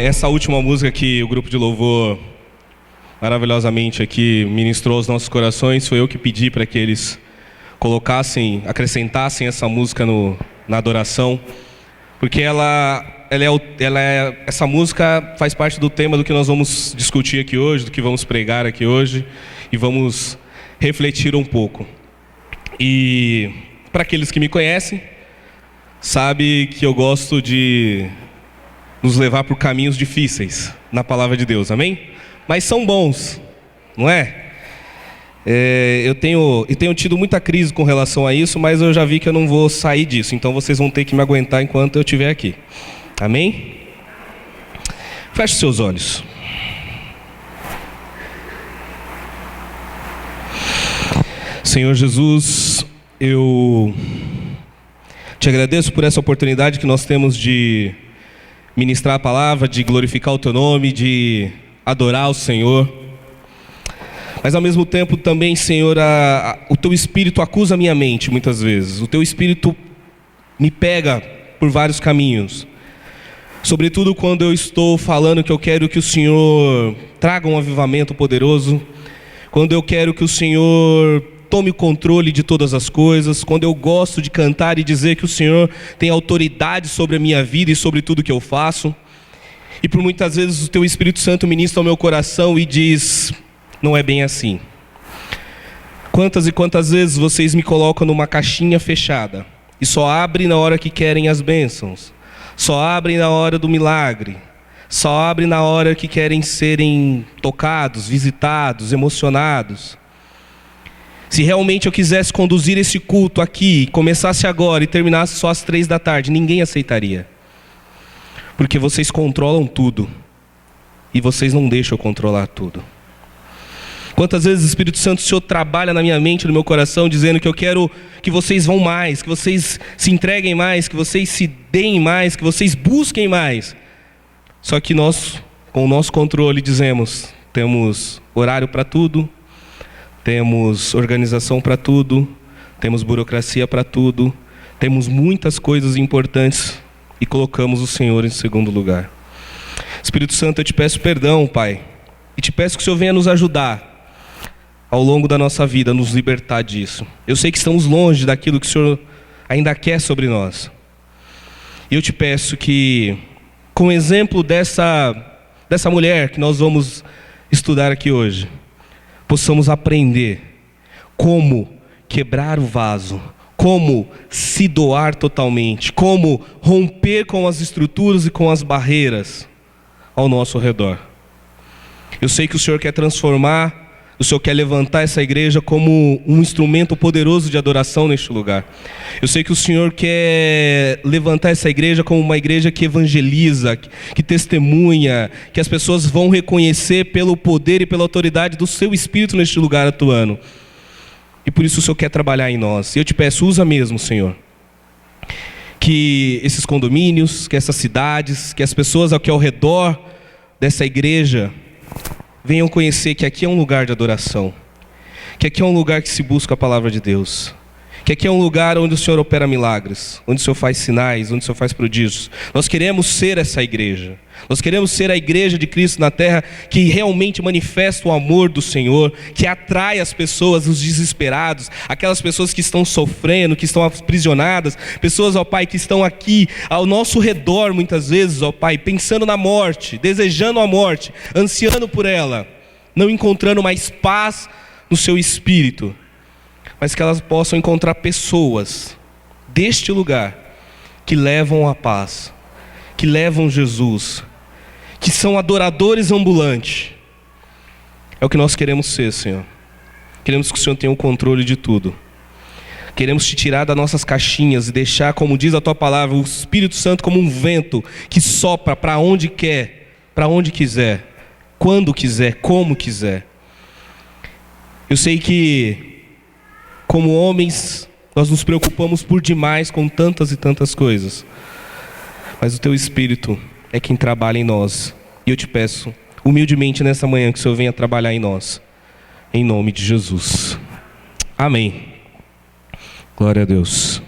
Essa última música que o grupo de louvor maravilhosamente aqui ministrou aos nossos corações, foi eu que pedi para que eles acrescentassem essa música na adoração, porque essa música faz parte do tema do que nós vamos discutir aqui hoje, do que vamos pregar aqui hoje, e vamos refletir um pouco. E para aqueles que me conhecem, sabe que eu gosto de nos levar por caminhos difíceis na palavra de Deus, amém? Mas são bons, não é? Eu tenho tido muita crise com relação a isso, mas eu já vi que eu não vou sair disso, então vocês vão ter que me aguentar enquanto eu estiver aqui, amém? Feche seus olhos. Senhor Jesus, eu te agradeço por essa oportunidade que nós temos de ministrar a palavra, de glorificar o teu nome, de adorar o Senhor. Mas ao mesmo tempo também, Senhor, o teu Espírito acusa a minha mente muitas vezes. O teu Espírito me pega por vários caminhos. Sobretudo quando eu estou falando que eu quero que o Senhor traga um avivamento poderoso. Quando eu quero que o Senhor tome o controle de todas as coisas, quando eu gosto de cantar e dizer que o Senhor tem autoridade sobre a minha vida e sobre tudo que eu faço. E por muitas vezes o teu Espírito Santo ministra ao meu coração e diz: não é bem assim. Quantas e quantas vezes vocês me colocam numa caixinha fechada e só abrem na hora que querem as bênçãos, só abrem na hora do milagre, só abrem na hora que querem serem tocados, visitados, emocionados. Se realmente eu quisesse conduzir esse culto aqui, começasse agora e terminasse só às 3 da tarde, ninguém aceitaria. Porque vocês controlam tudo. E vocês não deixam eu controlar tudo. Quantas vezes o Espírito Santo, o Senhor trabalha na minha mente, no meu coração, dizendo que eu quero que vocês vão mais, que vocês se entreguem mais, que vocês se deem mais, que vocês busquem mais. Só que nós, com o nosso controle, dizemos: temos horário para tudo, temos organização para tudo, temos burocracia para tudo, temos muitas coisas importantes e colocamos o Senhor em segundo lugar. Espírito Santo, eu te peço perdão, Pai, e te peço que o Senhor venha nos ajudar ao longo da nossa vida, a nos libertar disso. Eu sei que estamos longe daquilo que o Senhor ainda quer sobre nós. E eu te peço que, com o exemplo dessa mulher que nós vamos estudar aqui hoje, possamos aprender como quebrar o vaso, como se doar totalmente, como romper com as estruturas e com as barreiras ao nosso redor. Eu sei que o Senhor quer transformar, o Senhor quer levantar essa igreja como um instrumento poderoso de adoração neste lugar. Eu sei que o Senhor quer levantar essa igreja como uma igreja que evangeliza, que testemunha, que as pessoas vão reconhecer pelo poder e pela autoridade do seu Espírito neste lugar atuando. E por isso o Senhor quer trabalhar em nós. E eu te peço, usa mesmo, Senhor, que esses condomínios, que essas cidades, que as pessoas aqui ao redor dessa igreja venham conhecer que aqui é um lugar de adoração, que aqui é um lugar que se busca a palavra de Deus, que aqui é um lugar onde o Senhor opera milagres, onde o Senhor faz sinais, onde o Senhor faz prodígios. Nós queremos ser essa igreja, nós queremos ser a igreja de Cristo na terra, que realmente manifesta o amor do Senhor, que atrai as pessoas, os desesperados, aquelas pessoas que estão sofrendo, que estão aprisionadas, pessoas, ó Pai, que estão aqui ao nosso redor muitas vezes, ó Pai, pensando na morte, desejando a morte, ansiando por ela, não encontrando mais paz no seu espírito, mas que elas possam encontrar pessoas deste lugar que levam a paz, que levam Jesus, que são adoradores ambulantes. É o que nós queremos ser, Senhor. Queremos que o Senhor tenha o controle de tudo. Queremos te tirar das nossas caixinhas e deixar, como diz a tua palavra, o Espírito Santo como um vento que sopra para onde quer, para onde quiser, quando quiser, como quiser. Eu sei que, como homens, nós nos preocupamos por demais com tantas e tantas coisas. Mas o teu Espírito é quem trabalha em nós. E eu te peço, humildemente nessa manhã, que o Senhor venha trabalhar em nós. Em nome de Jesus. Amém. Glória a Deus.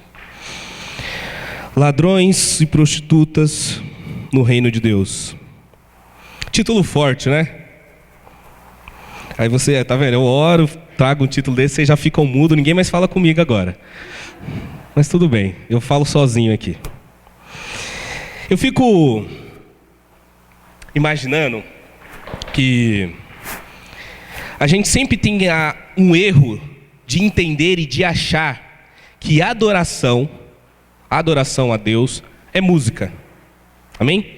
Ladrões e prostitutas no reino de Deus. Título forte, né? Aí você, tá vendo? Eu oro, trago um título desse, vocês já ficam mudo, ninguém mais fala comigo agora. Mas tudo bem, eu falo sozinho aqui. Eu fico imaginando que a gente sempre tem um erro de entender e de achar que adoração a Deus é música. Amém?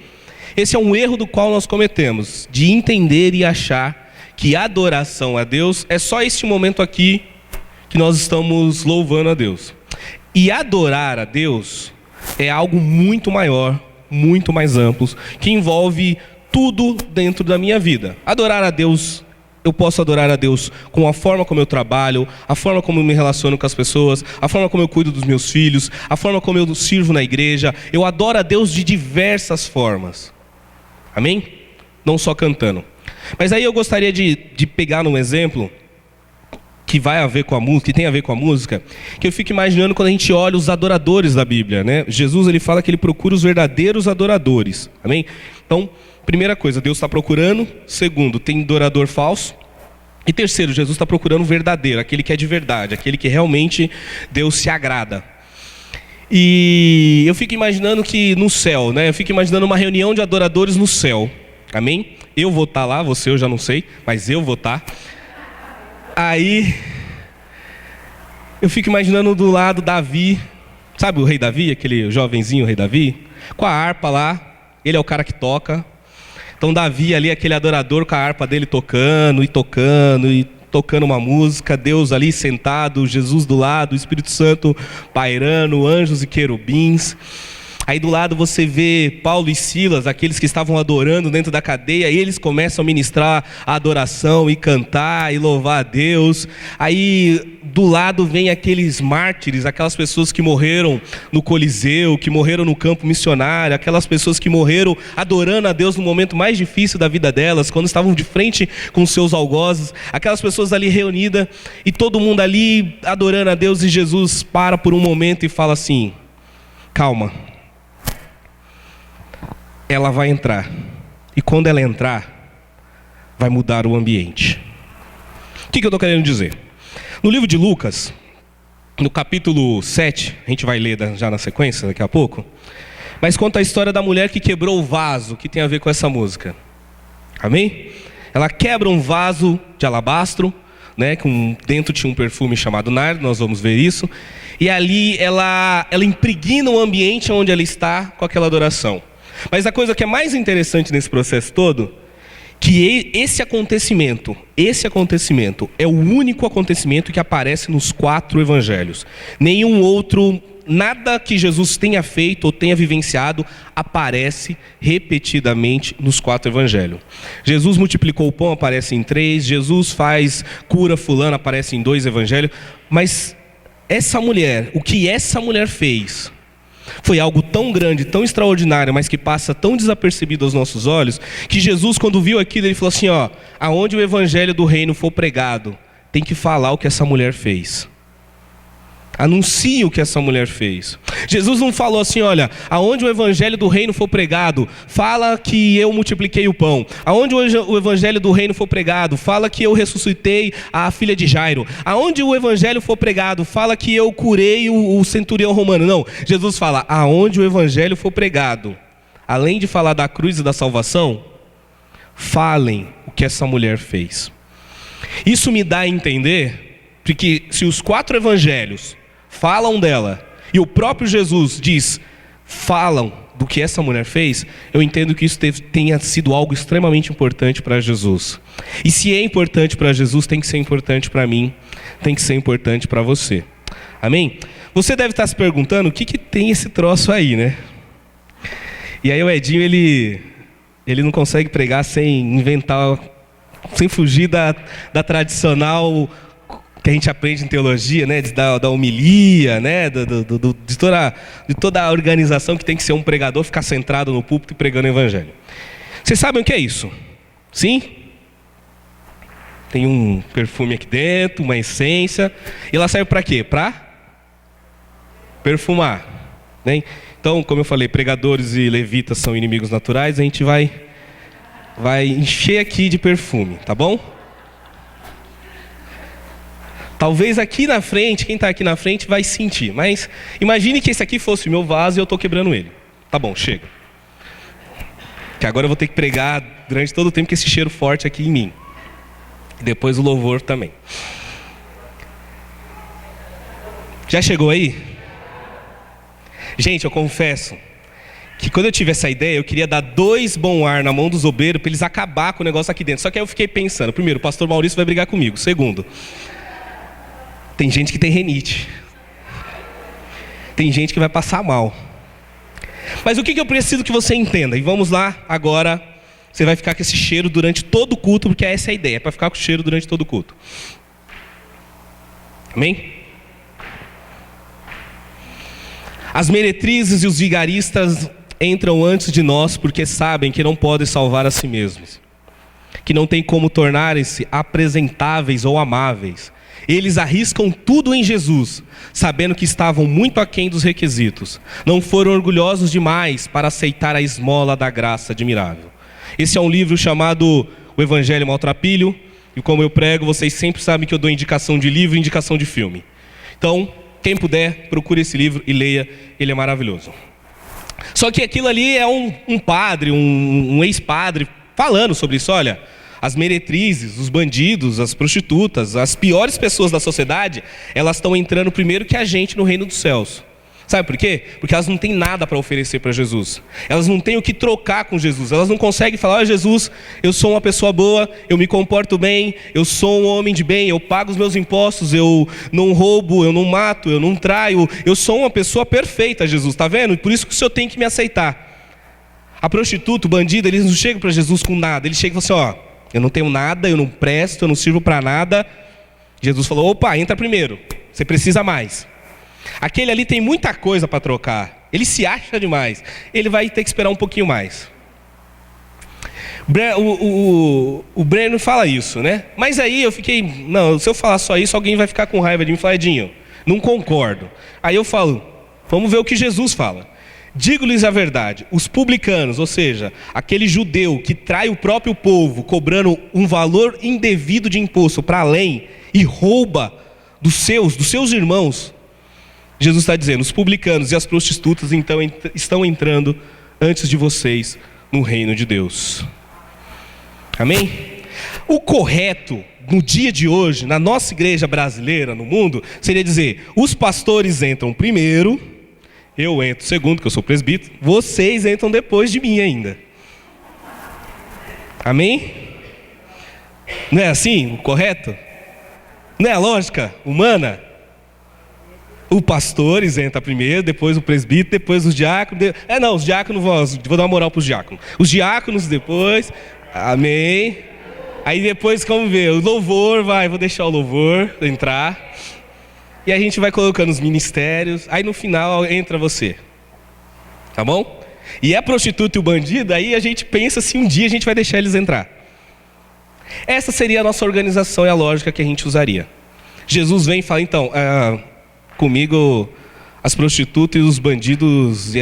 Esse é um erro do qual nós cometemos, de entender e achar que adoração a Deus é só este momento aqui que nós estamos louvando a Deus. E adorar a Deus é algo muito maior, muito mais amplo, que envolve tudo dentro da minha vida. Adorar a Deus, eu posso adorar a Deus com a forma como eu trabalho, a forma como eu me relaciono com as pessoas, a forma como eu cuido dos meus filhos, a forma como eu sirvo na igreja. Eu adoro a Deus de diversas formas. Amém? Não só cantando. Mas aí eu gostaria de pegar num exemplo que vai a ver com a música, que tem a ver com a música, que eu fico imaginando quando a gente olha os adoradores da Bíblia, né? Jesus, ele fala que ele procura os verdadeiros adoradores. Amém? Então, primeira coisa, Deus está procurando. Segundo, tem adorador falso. E terceiro, Jesus está procurando o verdadeiro, aquele que é de verdade, aquele que realmente Deus se agrada. E eu fico imaginando que no céu, né? Eu fico imaginando uma reunião de adoradores no céu. Amém? Eu vou estar lá, você eu já não sei, mas eu vou estar. Aí, eu fico imaginando do lado Davi, sabe o rei Davi, aquele jovenzinho rei Davi? Com a harpa lá, ele é o cara que toca. Então Davi ali, aquele adorador com a harpa dele tocando e tocando e tocando uma música, Deus ali sentado, Jesus do lado, o Espírito Santo pairando, anjos e querubins. Aí do lado você vê Paulo e Silas, aqueles que estavam adorando dentro da cadeia, e eles começam a ministrar a adoração e cantar e louvar a Deus. Aí do lado vem aqueles mártires, aquelas pessoas que morreram no Coliseu, que morreram no campo missionário, aquelas pessoas que morreram adorando a Deus no momento mais difícil da vida delas, quando estavam de frente com seus algozes, aquelas pessoas ali reunidas e todo mundo ali adorando a Deus, e Jesus para por um momento e fala assim: calma. Ela vai entrar, e quando ela entrar, vai mudar o ambiente. O que eu estou querendo dizer? No livro de Lucas, no capítulo 7, a gente vai ler já na sequência, daqui a pouco, mas conta a história da mulher que quebrou o vaso, que tem a ver com essa música. Amém? Ela quebra um vaso de alabastro, né, dentro tinha um perfume chamado nardo, nós vamos ver isso, e ali ela impregna o ambiente onde ela está com aquela adoração. Mas a coisa que é mais interessante nesse processo todo, que esse acontecimento é o único acontecimento que aparece nos 4 evangelhos. Nenhum outro, nada que Jesus tenha feito ou tenha vivenciado aparece repetidamente nos 4 evangelhos. Jesus multiplicou o pão, aparece em 3, Jesus cura fulano, aparece em 2 evangelhos. Mas essa mulher, o que essa mulher fez foi algo tão grande, tão extraordinário, mas que passa tão desapercebido aos nossos olhos, que Jesus, quando viu aquilo, ele falou assim: aonde o evangelho do reino for pregado, tem que falar o que essa mulher fez. Anuncie o que essa mulher fez. Jesus não falou assim: olha, aonde o evangelho do reino for pregado, fala que eu multipliquei o pão. Aonde o evangelho do reino for pregado, fala que eu ressuscitei a filha de Jairo. Aonde o evangelho for pregado, fala que eu curei o centurião romano. Não, Jesus fala: aonde o evangelho for pregado, além de falar da cruz e da salvação, falem o que essa mulher fez. Isso me dá a entender, porque se os 4 evangelhos falam dela, e o próprio Jesus diz, falam do que essa mulher fez, eu entendo que isso tenha sido algo extremamente importante para Jesus. E se é importante para Jesus, tem que ser importante para mim, tem que ser importante para você. Amém? Você deve estar se perguntando, o que tem esse troço aí, né? E aí o Edinho, ele não consegue pregar sem inventar, sem fugir da tradicional que a gente aprende em teologia, né, da homilia, né, de toda a organização que tem que ser um pregador, ficar centrado no púlpito e pregando o evangelho. Vocês sabem o que é isso? Sim? Tem um perfume aqui dentro, uma essência, e ela serve para quê? Para perfumar, né? Então, como eu falei, pregadores e levitas são inimigos naturais, a gente vai vai encher aqui de perfume, tá bom? Talvez aqui na frente, quem está aqui na frente vai sentir, mas imagine que esse aqui fosse o meu vaso e eu estou quebrando ele. Tá bom, chega. Que agora eu vou ter que pregar durante todo o tempo com esse cheiro forte aqui em mim. E depois o louvor também. Já chegou aí? Gente, eu confesso que quando eu tive essa ideia, eu queria dar 2 bom ar na mão dos obreiros para eles acabar com o negócio aqui dentro. Só que aí eu fiquei pensando, primeiro, o pastor Maurício vai brigar comigo. Segundo, tem gente que tem rinite. Tem gente que vai passar mal. Mas o que eu preciso que você entenda? E vamos lá, agora você vai ficar com esse cheiro durante todo o culto, porque essa é a ideia, é para ficar com o cheiro durante todo o culto. Amém? As meretrizes e os vigaristas entram antes de nós porque sabem que não podem salvar a si mesmos, que não tem como tornarem-se apresentáveis ou amáveis. Eles arriscam tudo em Jesus, sabendo que estavam muito aquém dos requisitos. Não foram orgulhosos demais para aceitar a esmola da graça admirável. Esse é um livro chamado O Evangelho Maltrapilho, e como eu prego, vocês sempre sabem que eu dou indicação de livro e indicação de filme. Então, quem puder, procure esse livro e leia, ele é maravilhoso. Só que aquilo ali é um padre, um ex-padre, falando sobre isso. Olha, as meretrizes, os bandidos, as prostitutas, as piores pessoas da sociedade, elas estão entrando primeiro que a gente no reino dos céus. Sabe por quê? Porque elas não têm nada para oferecer para Jesus. Elas não têm o que trocar com Jesus. Elas não conseguem falar: olha, Jesus, eu sou uma pessoa boa, eu me comporto bem, eu sou um homem de bem, eu pago os meus impostos, eu não roubo, eu não mato, eu não traio, eu sou uma pessoa perfeita, Jesus, está vendo? Por isso que o Senhor tem que me aceitar. A prostituta, o bandido, eles não chegam para Jesus com nada. Eles chegam e falam assim: ó, eu não tenho nada, eu não presto, eu não sirvo para nada. Jesus falou: opa, entra primeiro, você precisa mais. Aquele ali tem muita coisa para trocar, ele se acha demais, ele vai ter que esperar um pouquinho mais. O Breno fala isso, né? Mas aí eu fiquei, não, se eu falar só isso, alguém vai ficar com raiva de mim e falar: Edinho, não concordo. Aí eu falo, vamos ver o que Jesus fala. Digo-lhes a verdade, os publicanos, ou seja, aquele judeu que trai o próprio povo, cobrando um valor indevido de imposto para além e rouba dos seus irmãos, Jesus está dizendo, os publicanos e as prostitutas então estão entrando antes de vocês no reino de Deus. Amém? O correto no dia de hoje, na nossa igreja brasileira, no mundo, seria dizer: os pastores entram primeiro, eu entro segundo, que eu sou presbítero, vocês entram depois de mim ainda. Amém? Não é assim o correto? Não é a lógica humana? O pastores entra primeiro, depois o presbítero, depois os diáconos. Os diáconos, vou dar uma moral para os diáconos. Os diáconos depois, amém. Aí depois, vamos ver, o louvor vou deixar o louvor entrar. E a gente vai colocando os ministérios, aí no final entra você. Tá bom? E a prostituta e o bandido, aí a gente pensa se um dia a gente vai deixar eles entrar. Essa seria a nossa organização e a lógica que a gente usaria. Jesus vem e fala, então, comigo as prostitutas e os bandidos e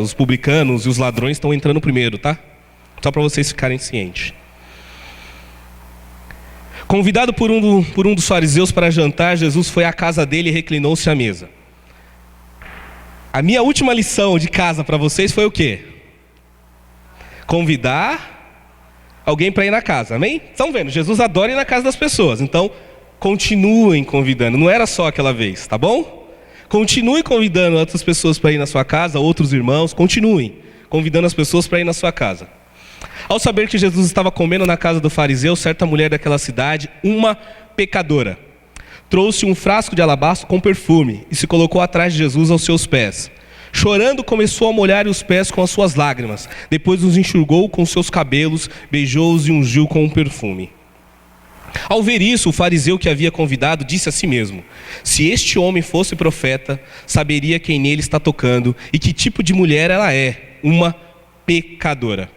os publicanos e os ladrões estão entrando primeiro, tá? Só para vocês ficarem cientes. Convidado por um dos fariseus para jantar, Jesus foi à casa dele e reclinou-se à mesa. A minha última lição de casa para vocês foi o quê? Convidar alguém para ir na casa, amém? Estão vendo? Jesus adora ir na casa das pessoas, então continuem convidando, não era só aquela vez, tá bom? Continue convidando outras pessoas para ir na sua casa, outros irmãos, continuem convidando as pessoas para ir na sua casa. Ao saber que Jesus estava comendo na casa do fariseu, certa mulher daquela cidade, uma pecadora, trouxe um frasco de alabastro com perfume e se colocou atrás de Jesus aos seus pés. Chorando, começou a molhar os pés com as suas lágrimas, depois os enxugou com seus cabelos, beijou-os e ungiu com um perfume. Ao ver isso, o fariseu que havia convidado disse a si mesmo: se este homem fosse profeta, saberia quem nele está tocando e que tipo de mulher ela é, uma pecadora.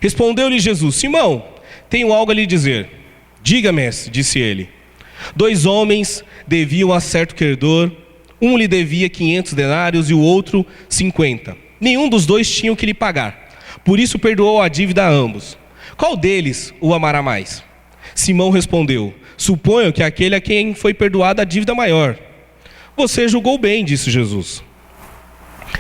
Respondeu-lhe Jesus: Simão, tenho algo a lhe dizer. Diga, mestre, disse ele. 2 homens deviam a certo credor, um lhe devia 500 denários e o outro 50. Nenhum dos dois tinha o que lhe pagar, por isso perdoou a dívida a ambos. Qual deles o amará mais? Simão respondeu: suponho que aquele a quem foi perdoada a dívida maior. Você julgou bem, disse Jesus.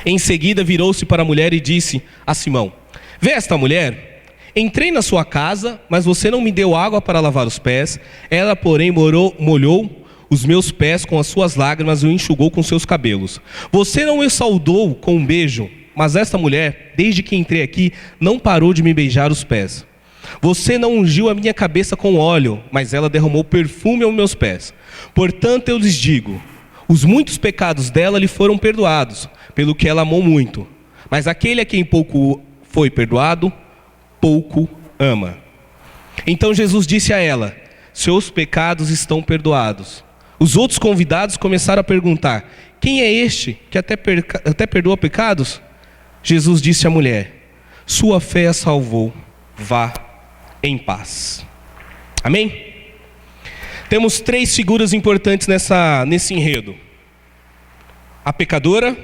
Em seguida virou-se para a mulher e disse a Simão: vê esta mulher? Entrei na sua casa, mas você não me deu água para lavar os pés. Ela, porém, molhou os meus pés com as suas lágrimas e o enxugou com seus cabelos. Você não me saudou com um beijo, mas esta mulher, desde que entrei aqui, não parou de me beijar os pés. Você não ungiu a minha cabeça com óleo, mas ela derramou perfume aos meus pés. Portanto, eu lhes digo, os muitos pecados dela lhe foram perdoados, pelo que ela amou muito. Mas aquele a quem pouco foi perdoado, pouco ama. Então Jesus disse a ela: seus pecados estão perdoados. Os outros convidados começaram a perguntar: quem é este que até perdoa pecados? Jesus disse à mulher: sua fé a salvou, vá em paz. Amém? Temos 3 figuras importantes nesse enredo: a pecadora,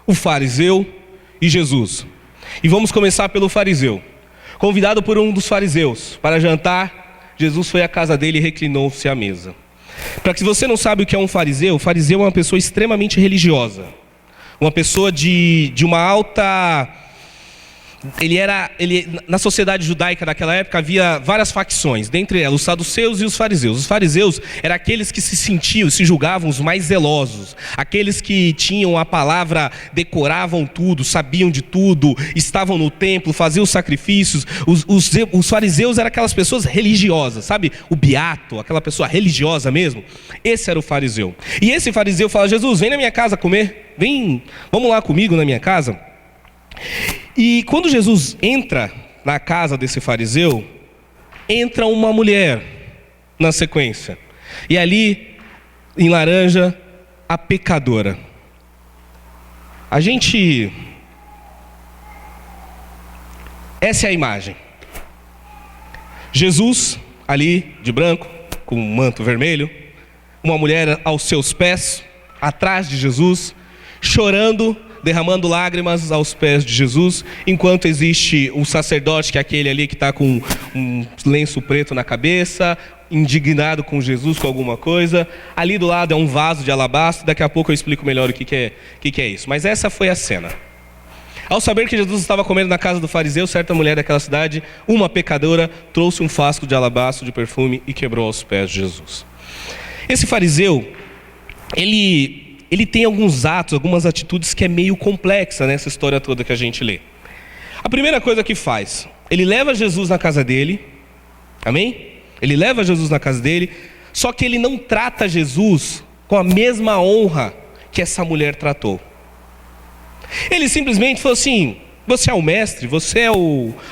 o fariseu e Jesus. E vamos começar pelo fariseu. Convidado por um dos fariseus para jantar, Jesus foi à casa dele e reclinou-se à mesa. Para que você não sabe o que é um fariseu, o fariseu é uma pessoa extremamente religiosa. Uma pessoa de uma alta... Na sociedade judaica daquela época havia várias facções, dentre elas os saduceus e os fariseus. Os fariseus eram aqueles que se julgavam os mais zelosos, aqueles que tinham a palavra, decoravam tudo, sabiam de tudo, estavam no templo, faziam os sacrifícios. Os fariseus eram aquelas pessoas religiosas, sabe? O beato, aquela pessoa religiosa mesmo. Esse era o fariseu. E esse fariseu fala: Jesus, vem na minha casa comer, vamos lá comigo na minha casa. E quando Jesus entra na casa desse fariseu, entra uma mulher na sequência. E ali, em laranja, a pecadora. Essa é a imagem. Jesus, ali, de branco, com um manto vermelho. Uma mulher aos seus pés, atrás de Jesus, chorando, derramando lágrimas aos pés de Jesus, enquanto existe o sacerdote, que é aquele ali que está com um lenço preto na cabeça, indignado com Jesus, com alguma coisa. Ali do lado é um vaso de alabastro. Daqui a pouco eu explico melhor o que é isso. Mas essa foi a cena. Ao saber que Jesus estava comendo na casa do fariseu, certa mulher daquela cidade, uma pecadora, trouxe um frasco de alabastro de perfume e quebrou aos pés de Jesus. Esse fariseu, ele tem alguns atos, algumas atitudes que é meio complexa nessa história toda que a gente lê. A primeira coisa que faz, ele leva Jesus na casa dele, amém? Ele leva Jesus na casa dele, só que ele não trata Jesus com a mesma honra que essa mulher tratou. Ele simplesmente falou assim: você é o mestre, você é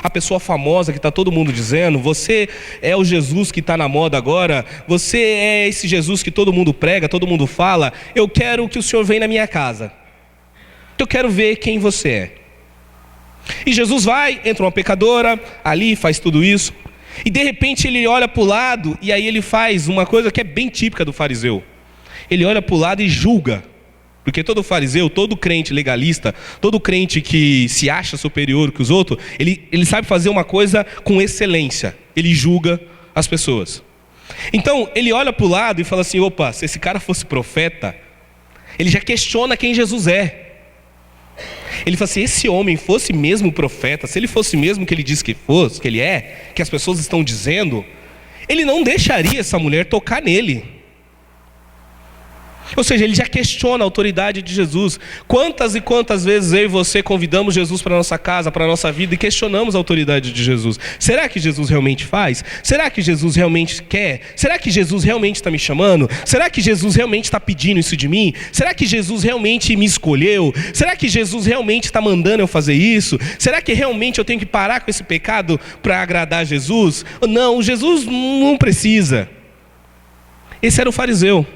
a pessoa famosa que está todo mundo dizendo, você é o Jesus que está na moda agora, você é esse Jesus que todo mundo prega, todo mundo fala. Eu quero que o Senhor venha na minha casa, eu quero ver quem você é. E Jesus vai, entra uma pecadora ali, faz tudo isso, e de repente ele olha para o lado, e aí ele faz uma coisa que é bem típica do fariseu. Ele olha para o lado e julga. Porque todo fariseu, todo crente legalista, todo crente que se acha superior que os outros, ele sabe fazer uma coisa com excelência. Ele julga as pessoas. Então, ele olha para o lado e fala assim: opa, se esse cara fosse profeta, ele já questiona quem Jesus é. Ele fala assim: esse homem fosse mesmo profeta, se ele fosse mesmo que ele diz que fosse, que ele é, que as pessoas estão dizendo, ele não deixaria essa mulher tocar nele. Ou seja, ele já questiona a autoridade de Jesus. Quantas e quantas vezes eu e você convidamos Jesus para a nossa casa, para a nossa vida, e questionamos a autoridade de Jesus? Será que Jesus realmente faz? Será que Jesus realmente quer? Será que Jesus realmente está me chamando? Será que Jesus realmente está pedindo isso de mim? Será que Jesus realmente me escolheu? Será que Jesus realmente está mandando eu fazer isso? Será que realmente eu tenho que parar com esse pecado para agradar Jesus? Não, Jesus não precisa. Esse era o fariseu.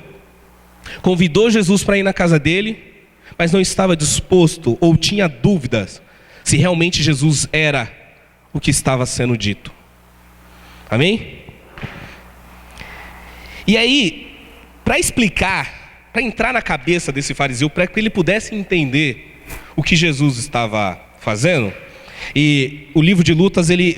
Convidou Jesus para ir na casa dele, mas não estava disposto ou tinha dúvidas se realmente Jesus era o que estava sendo dito. Amém? E aí, para explicar, para entrar na cabeça desse fariseu, para que ele pudesse entender o que Jesus estava fazendo, E o livro de Lucas, ele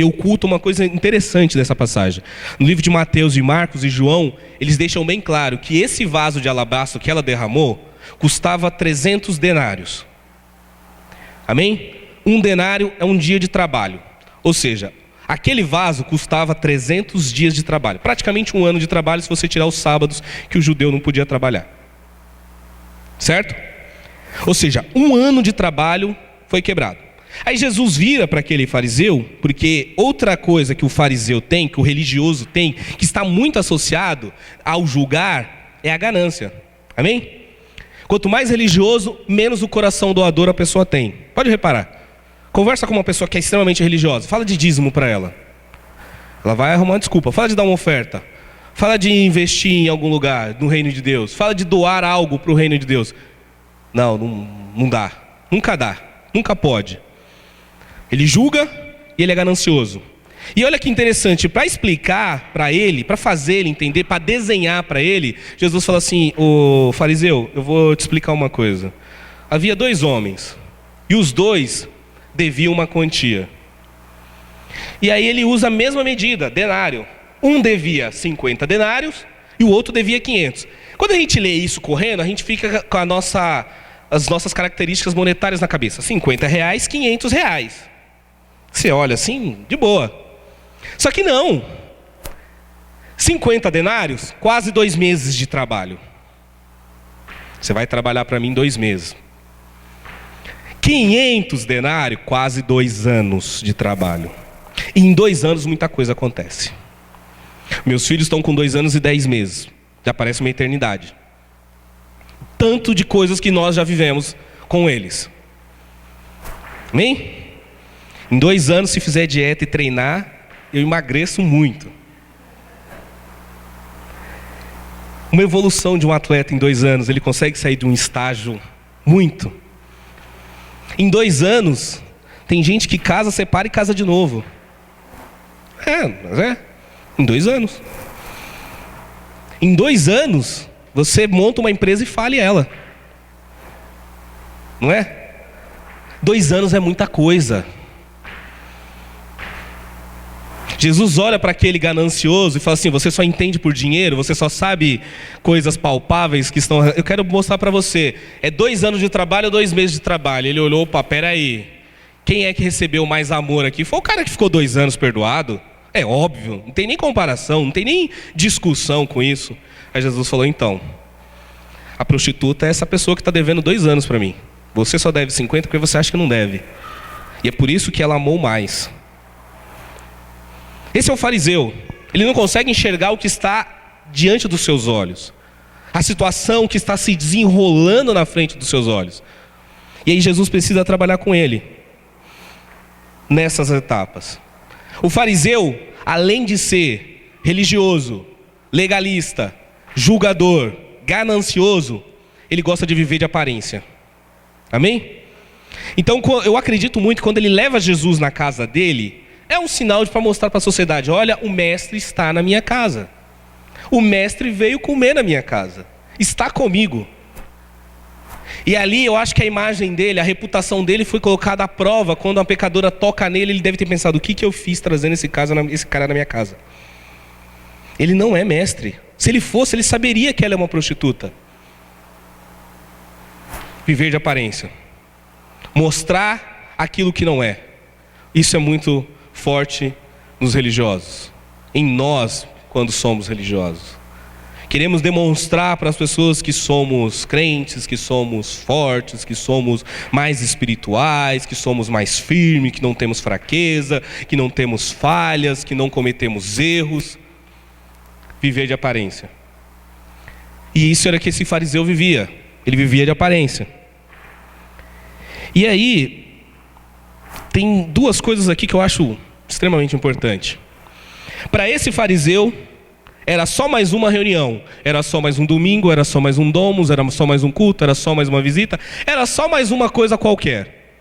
oculta uma coisa interessante dessa passagem. No livro de Mateus, e Marcos e João, eles deixam bem claro que esse vaso de alabastro que ela derramou custava 300 denários. Amém? Um denário é um dia de trabalho. Ou seja, aquele vaso custava 300 dias de trabalho. Praticamente um ano de trabalho se você tirar os sábados que o judeu não podia trabalhar. Certo? Ou seja, um ano de trabalho foi quebrado. Aí Jesus vira para aquele fariseu, porque outra coisa que o fariseu tem, que o religioso tem, que está muito associado ao julgar, é a ganância. Amém? Quanto mais religioso, menos o coração doador a pessoa tem. Pode reparar. Conversa com uma pessoa que é extremamente religiosa. Fala de dízimo para ela. Ela vai arrumar uma desculpa. Fala de dar uma oferta. Fala de investir em algum lugar no reino de Deus. Fala de doar algo para o reino de Deus. Não dá. Nunca dá. Nunca pode. Ele julga e ele é ganancioso. E olha que interessante, para explicar para ele, para fazer ele entender, para desenhar para ele, Jesus fala assim: ô fariseu, eu vou te explicar uma coisa. Havia 2 homens, e os 2 deviam uma quantia. E aí ele usa a mesma medida, denário. Um devia 50 denários e o outro devia 500. Quando a gente lê isso correndo, a gente fica com as nossas características monetárias na cabeça. 50 reais, 500 reais. Você olha assim, de boa. Só que não. 50 denários, quase 2 meses de trabalho. Você vai trabalhar para mim 2 meses. 500 denários, quase 2 anos de trabalho. E em 2 anos muita coisa acontece. Meus filhos estão com 2 anos e 10 meses. Já parece uma eternidade. Tanto de coisas que nós já vivemos com eles. Amém? Em 2 anos, se fizer dieta e treinar, eu emagreço muito. Uma evolução de um atleta em 2 anos, ele consegue sair de um estágio muito. Em 2 anos, tem gente que casa, separa e casa de novo. Em 2 anos. Em 2 anos, você monta uma empresa e fale ela. Não é? 2 anos é muita coisa. Jesus olha para aquele ganancioso e fala assim: você só entende por dinheiro, você só sabe coisas palpáveis que estão... Eu quero mostrar para você, é 2 anos de trabalho ou 2 meses de trabalho? Ele olhou, opa, peraí, quem é que recebeu mais amor aqui? Foi o cara que ficou 2 anos perdoado? É óbvio, não tem nem comparação, não tem nem discussão com isso. Aí Jesus falou: então, a prostituta é essa pessoa que está devendo 2 anos para mim. Você só deve 50 porque você acha que não deve. E é por isso que ela amou mais. Esse é o fariseu. Ele não consegue enxergar o que está diante dos seus olhos. A situação que está se desenrolando na frente dos seus olhos. E aí Jesus precisa trabalhar com ele nessas etapas. O fariseu, além de ser religioso, legalista, julgador, ganancioso, ele gosta de viver de aparência. Amém? Então eu acredito muito que quando ele leva Jesus na casa dele, é um sinal para mostrar para a sociedade: olha, o mestre está na minha casa. O mestre veio comer na minha casa. Está comigo. E ali eu acho que a imagem dele, a reputação dele foi colocada à prova. Quando uma pecadora toca nele, ele deve ter pensado: o que eu fiz trazendo esse cara na minha casa? Ele não é mestre. Se ele fosse, ele saberia que ela é uma prostituta. Viver de aparência. Mostrar aquilo que não é. Isso é muito forte nos religiosos. Em nós, quando somos religiosos. Queremos demonstrar para as pessoas que somos crentes, que somos fortes, que somos mais espirituais, que somos mais firmes, que não temos fraqueza, que não temos falhas, que não cometemos erros. Viver de aparência. E isso era que esse fariseu vivia. Ele vivia de aparência. E aí, tem 2 coisas aqui que eu acho extremamente importante. Para esse fariseu, era só mais uma reunião, era só mais um domingo, era só mais um domus, era só mais um culto, era só mais uma visita, era só mais uma coisa qualquer.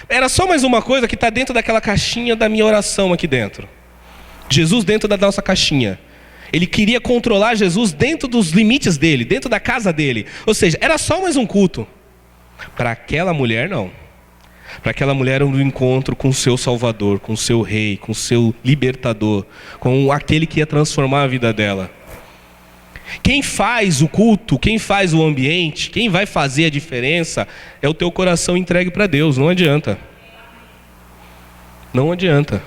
Era só mais uma coisa que está dentro daquela caixinha da minha oração aqui dentro. Jesus dentro da nossa caixinha. Ele queria controlar Jesus dentro dos limites dele, dentro da casa dele. Ou seja, era só mais um culto. Para aquela mulher, não. Para aquela mulher era um encontro com o seu Salvador, com o seu Rei, com o seu Libertador, com aquele que ia transformar a vida dela. Quem faz o culto, quem faz o ambiente, quem vai fazer a diferença é o teu coração entregue para Deus, não adianta. Não adianta.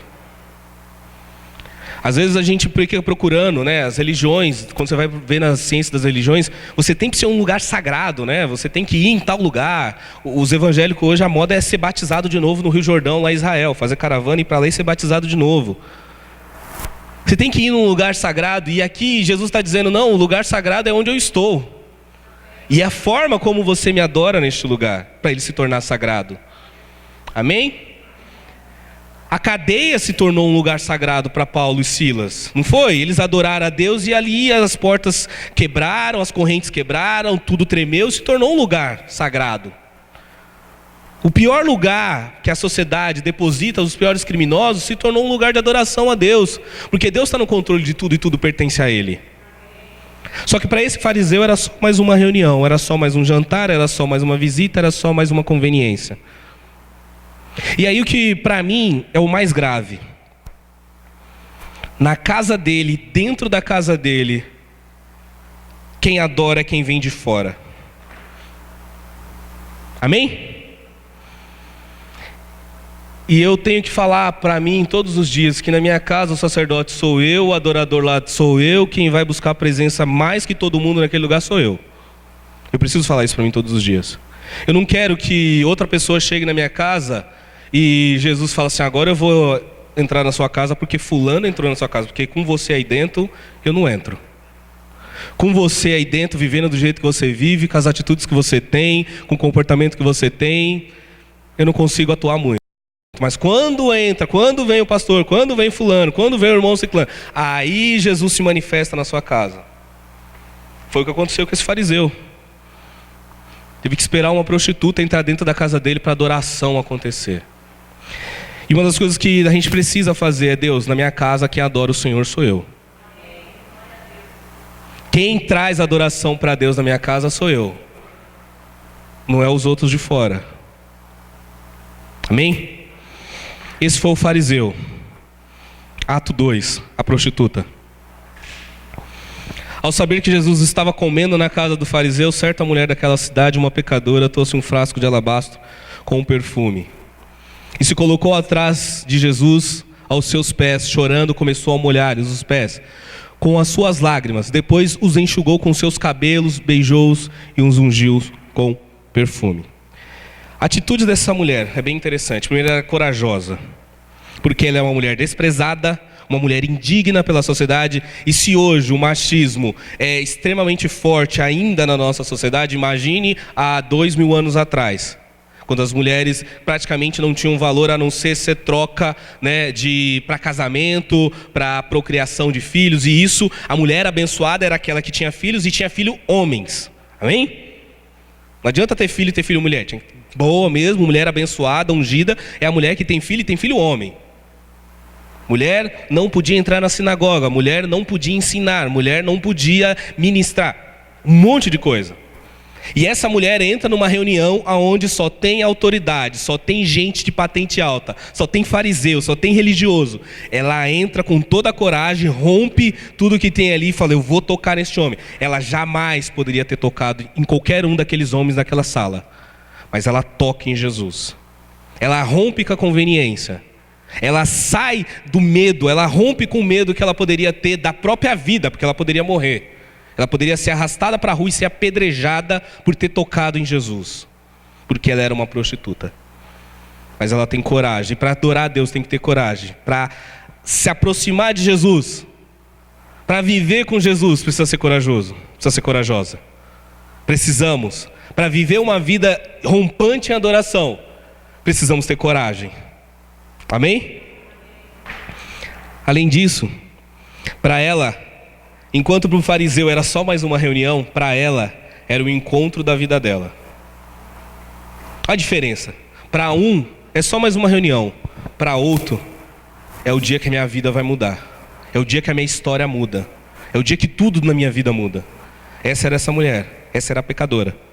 Às vezes a gente fica procurando, né, as religiões, quando você vai ver na ciência das religiões, você tem que ser um lugar sagrado, né? Você tem que ir em tal lugar. Os evangélicos hoje, a moda é ser batizado de novo no Rio Jordão, lá em Israel, fazer caravana e ir para lá e ser batizado de novo. Você tem que ir num lugar sagrado, e aqui Jesus está dizendo, não, o lugar sagrado é onde eu estou. E é a forma como você me adora neste lugar, para ele se tornar sagrado. Amém? A cadeia se tornou um lugar sagrado para Paulo e Silas, não foi? Eles adoraram a Deus e ali as portas quebraram, as correntes quebraram, tudo tremeu, se tornou um lugar sagrado. O pior lugar que a sociedade deposita os piores criminosos se tornou um lugar de adoração a Deus, porque Deus está no controle de tudo e tudo pertence a Ele. Só que para esse fariseu era só mais uma reunião, era só mais um jantar, era só mais uma visita, era só mais uma conveniência. E aí o que para mim é o mais grave, na casa dele, dentro da casa dele, quem adora é quem vem de fora. Amém? E eu tenho que falar para mim todos os dias que na minha casa o sacerdote sou eu, o adorador lá sou eu, quem vai buscar a presença mais que todo mundo naquele lugar sou eu. Eu preciso falar isso para mim todos os dias. Eu não quero que outra pessoa chegue na minha casa e Jesus fala assim, agora eu vou entrar na sua casa porque fulano entrou na sua casa, porque com você aí dentro eu não entro. Com você aí dentro, vivendo do jeito que você vive, com as atitudes que você tem, com o comportamento que você tem, eu não consigo atuar muito. Mas quando entra, quando vem o pastor, quando vem fulano, quando vem o irmão ciclano, aí Jesus se manifesta na sua casa. Foi o que aconteceu com esse fariseu. Teve que esperar uma prostituta entrar dentro da casa dele para a adoração acontecer. E uma das coisas que a gente precisa fazer é, Deus, na minha casa quem adora o Senhor sou eu. Quem traz adoração para Deus na minha casa sou eu. Não é os outros de fora. Amém? Esse foi o fariseu. Ato 2, a prostituta. Ao saber que Jesus estava comendo na casa do fariseu, certa mulher daquela cidade, uma pecadora, trouxe um frasco de alabastro com um perfume. E se colocou atrás de Jesus, aos seus pés, chorando, começou a molhar-lhes os pés com as suas lágrimas. Depois os enxugou com seus cabelos, beijou-os e os ungiu com perfume. A atitude dessa mulher é bem interessante. Primeiro, ela é corajosa, porque ela é uma mulher desprezada, uma mulher indigna pela sociedade. E se hoje o machismo é extremamente forte ainda na nossa sociedade, imagine há 2000 anos atrás, quando as mulheres praticamente não tinham valor a não ser troca, né, para casamento, para procriação de filhos. E isso, a mulher abençoada era aquela que tinha filhos e tinha filho homens. Amém? Não adianta ter filho e ter filho mulher. Boa mesmo, mulher abençoada, ungida, é a mulher que tem filho e tem filho homem. Mulher não podia entrar na sinagoga, mulher não podia ensinar, mulher não podia ministrar. Um monte de coisa. E essa mulher entra numa reunião onde só tem autoridade, só tem gente de patente alta, só tem fariseu, só tem religioso. Ela entra com toda a coragem, rompe tudo que tem ali e fala, eu vou tocar neste homem. Ela jamais poderia ter tocado em qualquer um daqueles homens daquela sala. Mas ela toca em Jesus. Ela rompe com a conveniência. Ela sai do medo, ela rompe com o medo que ela poderia ter da própria vida, porque ela poderia morrer. Ela poderia ser arrastada para a rua e ser apedrejada por ter tocado em Jesus, porque ela era uma prostituta. Mas ela tem coragem. E para adorar a Deus tem que ter coragem. Para se aproximar de Jesus, para viver com Jesus, precisa ser corajoso, precisa ser corajosa. Precisamos. Para viver uma vida rompante em adoração, precisamos ter coragem. Amém? Além disso, para ela, enquanto para o fariseu era só mais uma reunião, para ela era o encontro da vida dela. A diferença, para um é só mais uma reunião, para outro é o dia que a minha vida vai mudar, é o dia que a minha história muda, é o dia que tudo na minha vida muda. Essa era essa mulher, essa era a pecadora.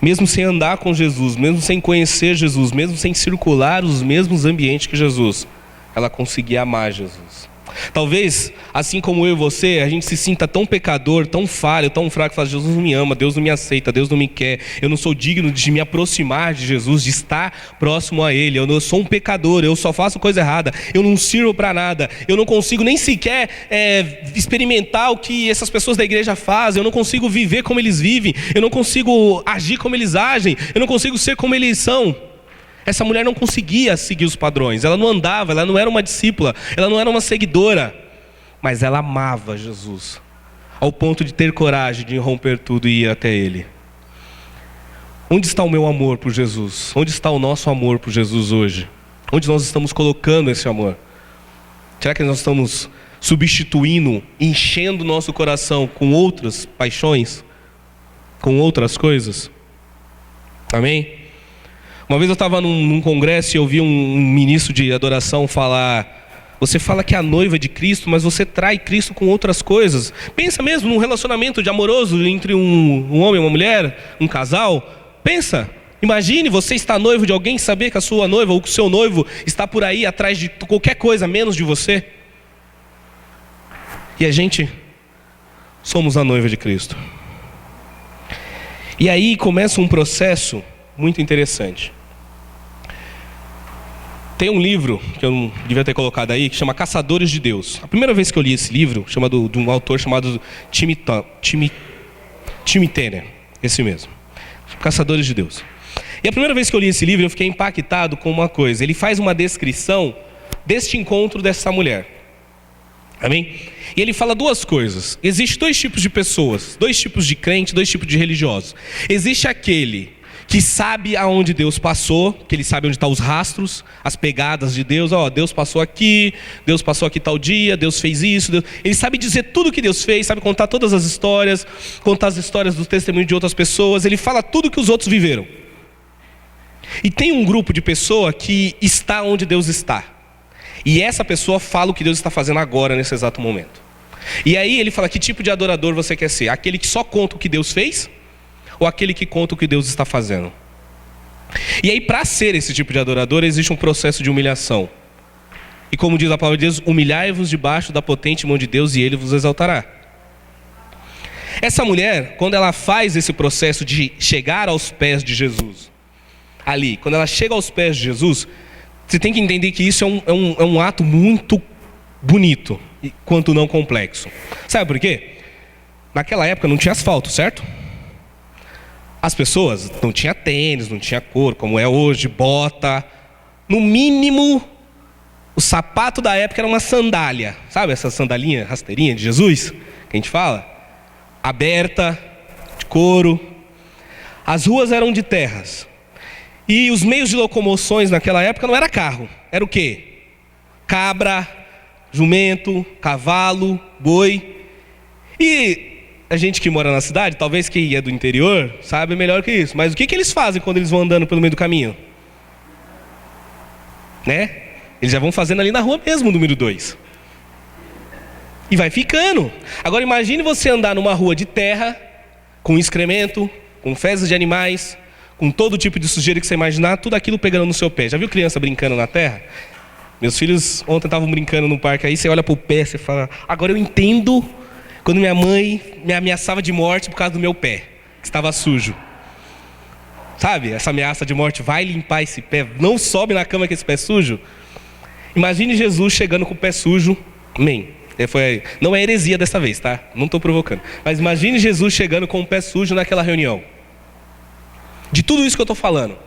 mesmo sem andar com Jesus, mesmo sem conhecer Jesus, mesmo sem circular os mesmos ambientes que Jesus, ela conseguia amar Jesus. Talvez, assim como eu e você, a gente se sinta tão pecador, tão falho, tão fraco, que fala: Jesus não me ama, Deus não me aceita, Deus não me quer, eu não sou digno de me aproximar de Jesus, de estar próximo a Ele, eu sou um pecador, eu só faço coisa errada, eu não sirvo para nada, eu não consigo nem sequer experimentar o que essas pessoas da igreja fazem, eu não consigo viver como eles vivem, eu não consigo agir como eles agem, eu não consigo ser como eles são. Essa mulher não conseguia seguir os padrões, ela não andava, ela não era uma discípula, ela não era uma seguidora, mas ela amava Jesus, ao ponto de ter coragem de romper tudo e ir até Ele. Onde está o meu amor por Jesus? Onde está o nosso amor por Jesus hoje? Onde nós estamos colocando esse amor? Será que nós estamos substituindo, enchendo o nosso coração com outras paixões? Com outras coisas? Amém? Uma vez eu estava num congresso e eu vi um ministro de adoração falar: você fala que é a noiva de Cristo, mas você trai Cristo com outras coisas. Pensa mesmo num relacionamento de amoroso entre um homem e uma mulher, um casal. Pensa, imagine você estar noivo de alguém, saber que a sua noiva ou que o seu noivo está por aí atrás de qualquer coisa menos de você. E a gente somos a noiva de Cristo. E aí começa um processo muito interessante. Tem um livro que eu não devia ter colocado aí, que chama Caçadores de Deus. A primeira vez que eu li esse livro, de um autor chamado Tim Keller, esse mesmo, Caçadores de Deus. E a primeira vez que eu li esse livro, eu fiquei impactado com uma coisa. Ele faz uma descrição deste encontro dessa mulher. Amém? E ele fala duas coisas. Existem dois tipos de pessoas, dois tipos de crentes, dois tipos de religiosos. Existe aquele que sabe aonde Deus passou, que ele sabe onde estão os rastros, as pegadas de Deus. Deus passou aqui tal dia, Deus fez isso. Ele sabe dizer tudo o que Deus fez, sabe contar todas as histórias, contar as histórias dos testemunhos de outras pessoas. Ele fala tudo que os outros viveram. E tem um grupo de pessoa que está onde Deus está. E essa pessoa fala o que Deus está fazendo agora, nesse exato momento. E aí ele fala: que tipo de adorador você quer ser? Aquele que só conta o que Deus fez? Ou aquele que conta o que Deus está fazendo? E aí, para ser esse tipo de adorador, existe um processo de humilhação. E como diz a palavra de Deus: humilhai-vos debaixo da potente mão de Deus e Ele vos exaltará. Essa mulher, quando ela faz esse processo de chegar aos pés de Jesus, ali, quando ela chega aos pés de Jesus, você tem que entender que isso é um ato muito bonito, quanto não complexo. Sabe por quê? Naquela época não tinha asfalto, certo? As pessoas não tinham tênis, não tinha couro, como é hoje, bota. No mínimo, o sapato da época era uma sandália. Sabe essa sandalinha, rasteirinha de Jesus, que a gente fala? Aberta, de couro. As ruas eram de terras. E os meios de locomoções naquela época não era carro. Era o quê? Cabra, jumento, cavalo, boi. E a gente que mora na cidade, talvez quem é do interior, sabe melhor que isso. Mas o que eles fazem quando eles vão andando pelo meio do caminho? Né? Eles já vão fazendo ali na rua mesmo, o número 2. E vai ficando. Agora imagine você andar numa rua de terra, com excremento, com fezes de animais, com todo tipo de sujeira que você imaginar, tudo aquilo pegando no seu pé. Já viu criança brincando na terra? Meus filhos ontem estavam brincando no parque aí, você olha pro pé, você fala: agora eu entendo quando minha mãe me ameaçava de morte por causa do meu pé, que estava sujo. Sabe, essa ameaça de morte: vai limpar esse pé, não sobe na cama com esse pé sujo. Imagine Jesus chegando com o pé sujo. Amém. Não é heresia dessa vez, tá? Não estou provocando. Mas imagine Jesus chegando com o pé sujo naquela reunião. De tudo isso que eu estou falando.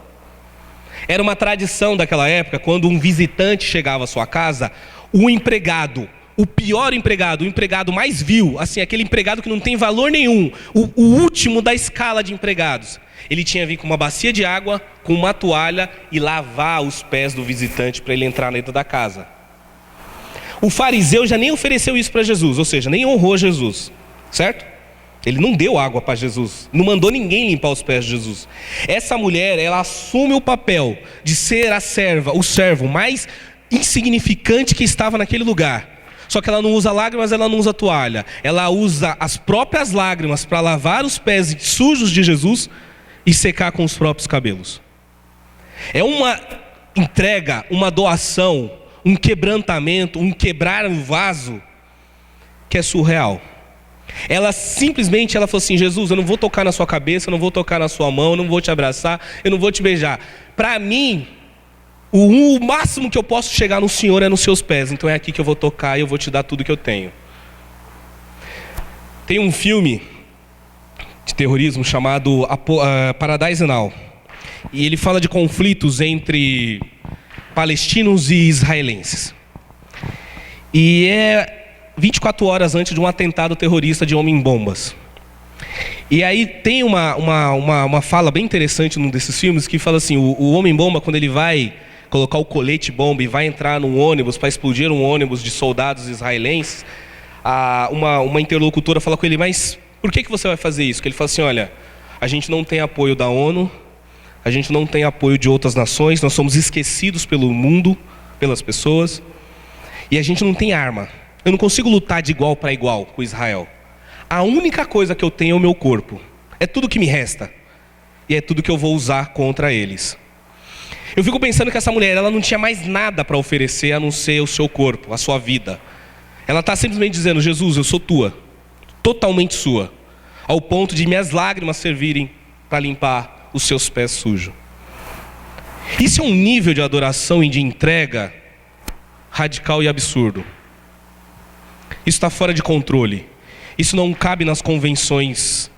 Era uma tradição daquela época, quando um visitante chegava à sua casa, o empregado, o pior empregado, o empregado mais vil, assim, aquele empregado que não tem valor nenhum, o último da escala de empregados, ele tinha que vir com uma bacia de água, com uma toalha e lavar os pés do visitante para ele entrar dentro da casa. O fariseu já nem ofereceu isso para Jesus, ou seja, nem honrou Jesus, certo? Ele não deu água para Jesus, não mandou ninguém limpar os pés de Jesus. Essa mulher, ela assume o papel de ser a serva, o servo mais insignificante que estava naquele lugar. Só que ela não usa lágrimas, ela não usa toalha. Ela usa as próprias lágrimas para lavar os pés sujos de Jesus e secar com os próprios cabelos. É uma entrega, uma doação, um quebrantamento, um quebrar o vaso que é surreal. Ela simplesmente falou assim: Jesus, eu não vou tocar na sua cabeça, eu não vou tocar na sua mão, eu não vou te abraçar, eu não vou te beijar. Para mim, o máximo que eu posso chegar no Senhor é nos seus pés. Então é aqui que eu vou tocar e eu vou te dar tudo que eu tenho. Tem um filme de terrorismo chamado Paradise Now. E ele fala de conflitos entre palestinos e israelenses. E é 24 horas antes de um atentado terrorista de homem-bombas. E aí tem uma fala bem interessante num desses filmes que fala assim: o homem-bomba, quando ele vai colocar o colete bomba e vai entrar num ônibus para explodir um ônibus de soldados israelenses, uma interlocutora fala com ele: mas por que você vai fazer isso? Que ele fala assim: olha, a gente não tem apoio da ONU, a gente não tem apoio de outras nações, nós somos esquecidos pelo mundo, pelas pessoas, e a gente não tem arma. Eu não consigo lutar de igual para igual com Israel. A única coisa que eu tenho é o meu corpo. É tudo que me resta. E é tudo que eu vou usar contra eles. Eu fico pensando que essa mulher, ela não tinha mais nada para oferecer a não ser o seu corpo, a sua vida. Ela está simplesmente dizendo: Jesus, eu sou tua, totalmente sua, ao ponto de minhas lágrimas servirem para limpar os seus pés sujos. Isso é um nível de adoração e de entrega radical e absurdo. Isso está fora de controle. Isso não cabe nas convenções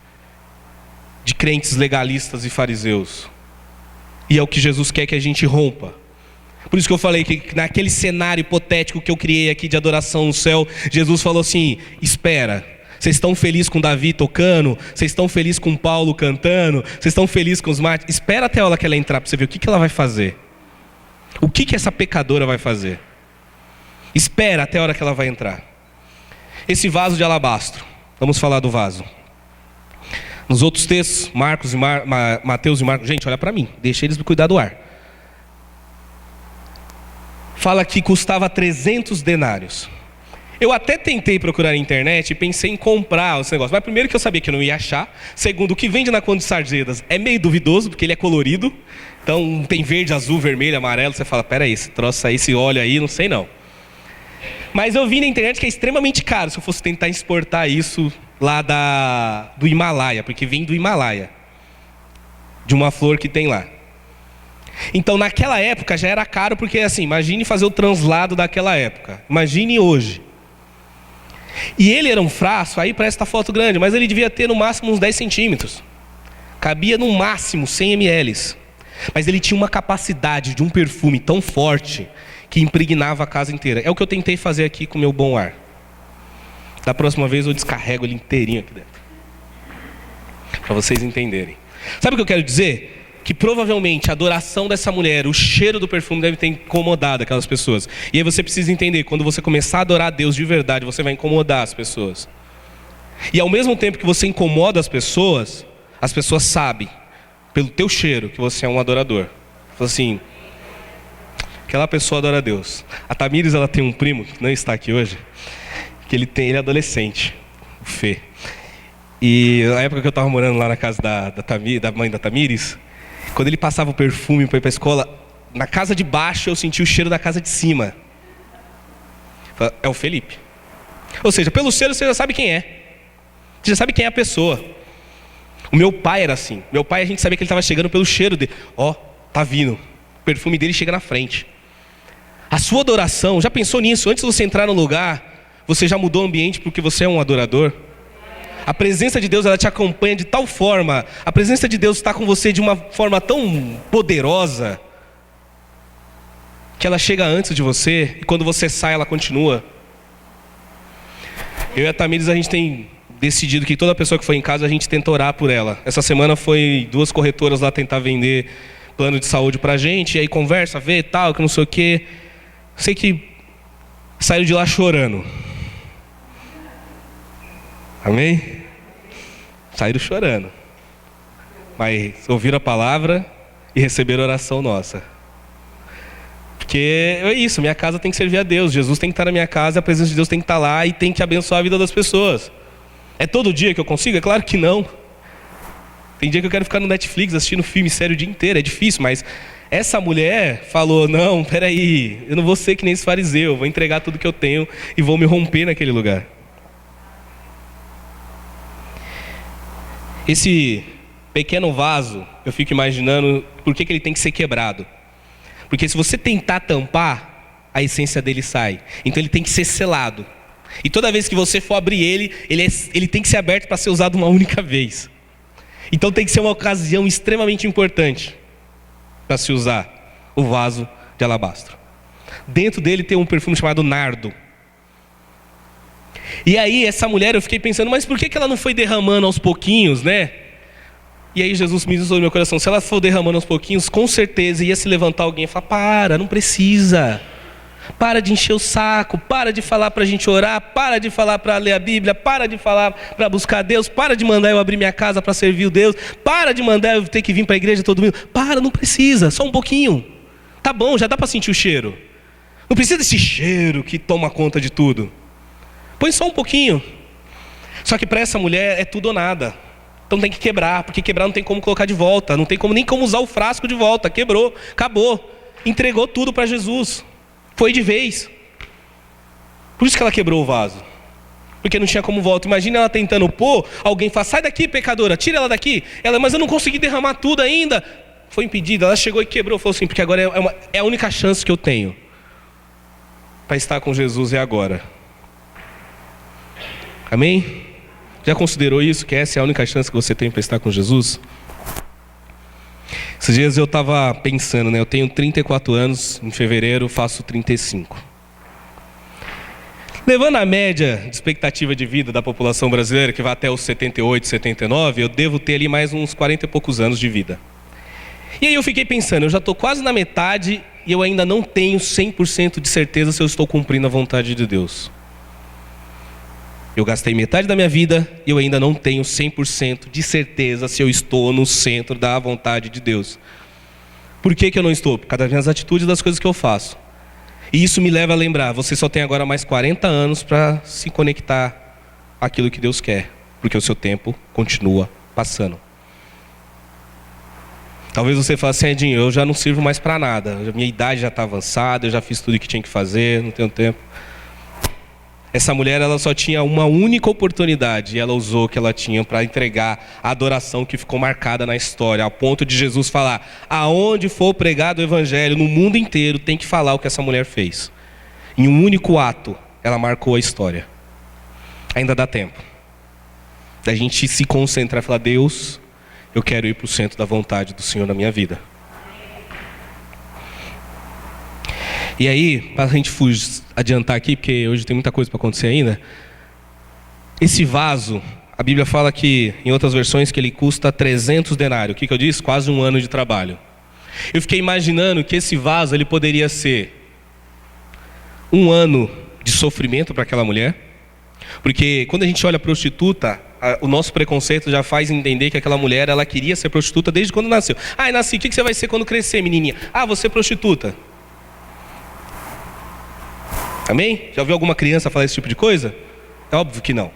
de crentes legalistas e fariseus. E é o que Jesus quer que a gente rompa. Por isso que eu falei que naquele cenário hipotético que eu criei aqui de adoração no céu, Jesus falou assim: espera, vocês estão felizes com Davi tocando? Vocês estão felizes com Paulo cantando? Vocês estão felizes com os mártires? Espera até a hora que ela entrar para você ver o que ela vai fazer. O que essa pecadora vai fazer? Espera até a hora que ela vai entrar. Esse vaso de alabastro, vamos falar do vaso. Nos outros textos, Marcos e Mateus e Marcos, gente, olha para mim, deixa eles cuidar do ar. Fala que custava 300 denários. Eu até tentei procurar na internet e pensei em comprar esse negócio. Mas primeiro que eu sabia que eu não ia achar. Segundo, o que vende na Conde de Sarzedas é meio duvidoso, porque ele é colorido. Então tem verde, azul, vermelho, amarelo. Você fala: peraí, esse troço aí, esse óleo aí, não sei não. Mas eu vi na internet que é extremamente caro se eu fosse tentar exportar isso lá do Himalaia, porque vem do Himalaia, de uma flor que tem lá. Então naquela época já era caro, porque assim, imagine fazer o translado daquela época, imagine hoje. E ele era um frasco, aí parece que tá foto grande, mas ele devia ter no máximo uns 10 centímetros. Cabia no máximo 100 ml. Mas ele tinha uma capacidade de um perfume tão forte que impregnava a casa inteira. É o que eu tentei fazer aqui com o meu bom ar. Da próxima vez eu descarrego ele inteirinho aqui dentro, para vocês entenderem. Sabe o que eu quero dizer? Que provavelmente a adoração dessa mulher, o cheiro do perfume deve ter incomodado aquelas pessoas. E aí você precisa entender: quando você começar a adorar a Deus de verdade, você vai incomodar as pessoas. E ao mesmo tempo que você incomoda as pessoas sabem, pelo teu cheiro, que você é um adorador. Fala assim: aquela pessoa adora a Deus. A Tamires, ela tem um primo, que não está aqui hoje, que ele é adolescente, o Fê. E na época que eu estava morando lá na casa da mãe da Tamires, quando ele passava o perfume para ir para a escola, na casa de baixo eu senti o cheiro da casa de cima. É o Felipe. Ou seja, pelo cheiro você já sabe quem é. Você já sabe quem é a pessoa. O meu pai era assim. Meu pai, a gente sabia que ele estava chegando pelo cheiro dele. Ó, tá vindo. O perfume dele chega na frente. A sua adoração, já pensou nisso? Antes de você entrar no lugar, você já mudou o ambiente porque você é um adorador? A presença de Deus, ela te acompanha de tal forma, a presença de Deus está com você de uma forma tão poderosa, que ela chega antes de você, e quando você sai, ela continua. Eu e a Tamires, a gente tem decidido que toda pessoa que for em casa, a gente tenta orar por ela. Essa semana foi 2 corretoras lá tentar vender plano de saúde pra gente, e aí conversa, vê, tal, que não sei o quê. Sei que saíram de lá chorando. Amém? Saíram chorando. Mas ouviram a palavra e receberam a oração nossa. Porque é isso, minha casa tem que servir a Deus. Jesus tem que estar na minha casa, a presença de Deus tem que estar lá e tem que abençoar a vida das pessoas. É todo dia que eu consigo? É claro que não. Tem dia que eu quero ficar no Netflix assistindo filme sério o dia inteiro, é difícil, mas essa mulher falou, não, peraí, eu não vou ser que nem esse fariseu, vou entregar tudo que eu tenho e vou me romper naquele lugar. Esse pequeno vaso, eu fico imaginando por que ele tem que ser quebrado. Porque se você tentar tampar, a essência dele sai. Então ele tem que ser selado. E toda vez que você for abrir ele tem que ser aberto para ser usado uma única vez. Então tem que ser uma ocasião extremamente importante para se usar o vaso de alabastro. Dentro dele tem um perfume chamado nardo. E aí essa mulher, eu fiquei pensando, mas por que ela não foi derramando aos pouquinhos, né? E aí Jesus me disse no meu coração, se ela for derramando aos pouquinhos, com certeza ia se levantar alguém e falar, não precisa. Para de encher o saco, para de falar para a gente orar, para de falar para ler a Bíblia, para de falar para buscar Deus, para de mandar eu abrir minha casa para servir o Deus, para de mandar eu ter que vir para a igreja todo domingo. Não precisa, só um pouquinho. Tá bom, já dá para sentir o cheiro. Não precisa desse cheiro que toma conta de tudo. Põe só um pouquinho. Só que para essa mulher é tudo ou nada. Então tem que quebrar, porque quebrar não tem como colocar de volta, não tem nem como usar o frasco de volta. Quebrou, acabou, entregou tudo para Jesus. Foi de vez. Por isso que ela quebrou o vaso. Porque não tinha como volta. Imagina ela tentando pôr, alguém fala, sai daqui pecadora, tira ela daqui. Ela, mas eu não consegui derramar tudo ainda. Foi impedida, ela chegou e quebrou. Falou assim, porque agora é a única chance que eu tenho para estar com Jesus, é agora. Amém? Já considerou isso, que essa é a única chance que você tem para estar com Jesus? Esses dias eu estava pensando, né? Eu tenho 34 anos, em fevereiro faço 35. Levando a média de expectativa de vida da população brasileira, que vai até os 78, 79, eu devo ter ali mais uns 40 e poucos anos de vida. E aí eu fiquei pensando, eu já estou quase na metade e eu ainda não tenho 100% de certeza se eu estou cumprindo a vontade de Deus. Eu gastei metade da minha vida e eu ainda não tenho 100% de certeza se eu estou no centro da vontade de Deus. Por que eu não estou? Por causa das minhas atitudes e das coisas que eu faço. E isso me leva a lembrar, você só tem agora mais 40 anos para se conectar àquilo que Deus quer. Porque o seu tempo continua passando. Talvez você fale assim, Edinho, eu já não sirvo mais para nada. Minha idade já está avançada, eu já fiz tudo o que tinha que fazer, não tenho tempo. Essa mulher, ela só tinha uma única oportunidade e ela usou o que ela tinha para entregar a adoração que ficou marcada na história, ao ponto de Jesus falar, aonde for pregado o evangelho, no mundo inteiro, tem que falar o que essa mulher fez. Em um único ato, ela marcou a história. Ainda dá tempo da gente se concentrar e falar, Deus, eu quero ir para o centro da vontade do Senhor na minha vida. E aí, para a gente adiantar aqui, porque hoje tem muita coisa para acontecer ainda. Esse vaso, a Bíblia fala que, em outras versões, que ele custa 300 denários. O que eu disse? Quase um ano de trabalho. Eu fiquei imaginando que esse vaso, ele poderia ser um ano de sofrimento para aquela mulher. Porque quando a gente olha a prostituta, o nosso preconceito já faz entender que aquela mulher, ela queria ser prostituta desde quando nasceu. Nasci, o que você vai ser quando crescer, menininha? Vou ser prostituta. Amém? Já ouviu alguma criança falar esse tipo de coisa? É óbvio que não.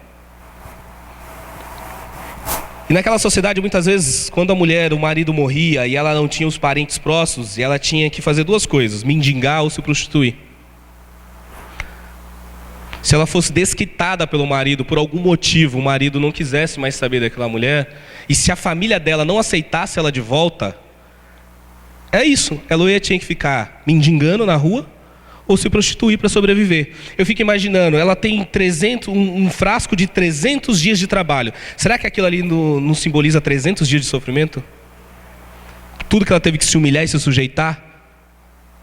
E naquela sociedade, muitas vezes, quando o marido morria e ela não tinha os parentes próximos, e ela tinha que fazer duas coisas, mendigar ou se prostituir. Se ela fosse desquitada pelo marido, por algum motivo, o marido não quisesse mais saber daquela mulher, e se a família dela não aceitasse ela de volta, é isso, ela tinha que ficar mendigando na rua, ou se prostituir para sobreviver. Eu fico imaginando, ela tem um frasco de 300 dias de trabalho. Será que aquilo ali não simboliza 300 dias de sofrimento? Tudo que ela teve que se humilhar e se sujeitar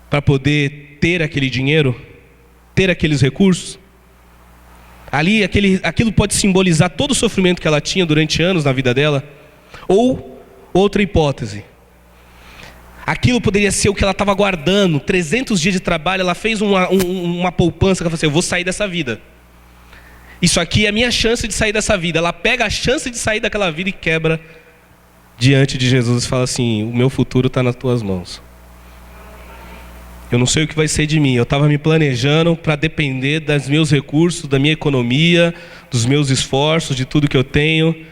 para poder ter aquele dinheiro, ter aqueles recursos. Ali, aquilo pode simbolizar todo o sofrimento que ela tinha durante anos na vida dela. Ou, outra hipótese, aquilo poderia ser o que ela estava guardando, 300 dias de trabalho, ela fez uma poupança, ela falou assim, eu vou sair dessa vida. Isso aqui é a minha chance de sair dessa vida. Ela pega a chance de sair daquela vida e quebra diante de Jesus e fala assim, o meu futuro está nas tuas mãos. Eu não sei o que vai ser de mim, eu estava me planejando para depender dos meus recursos, da minha economia, dos meus esforços, de tudo que eu tenho.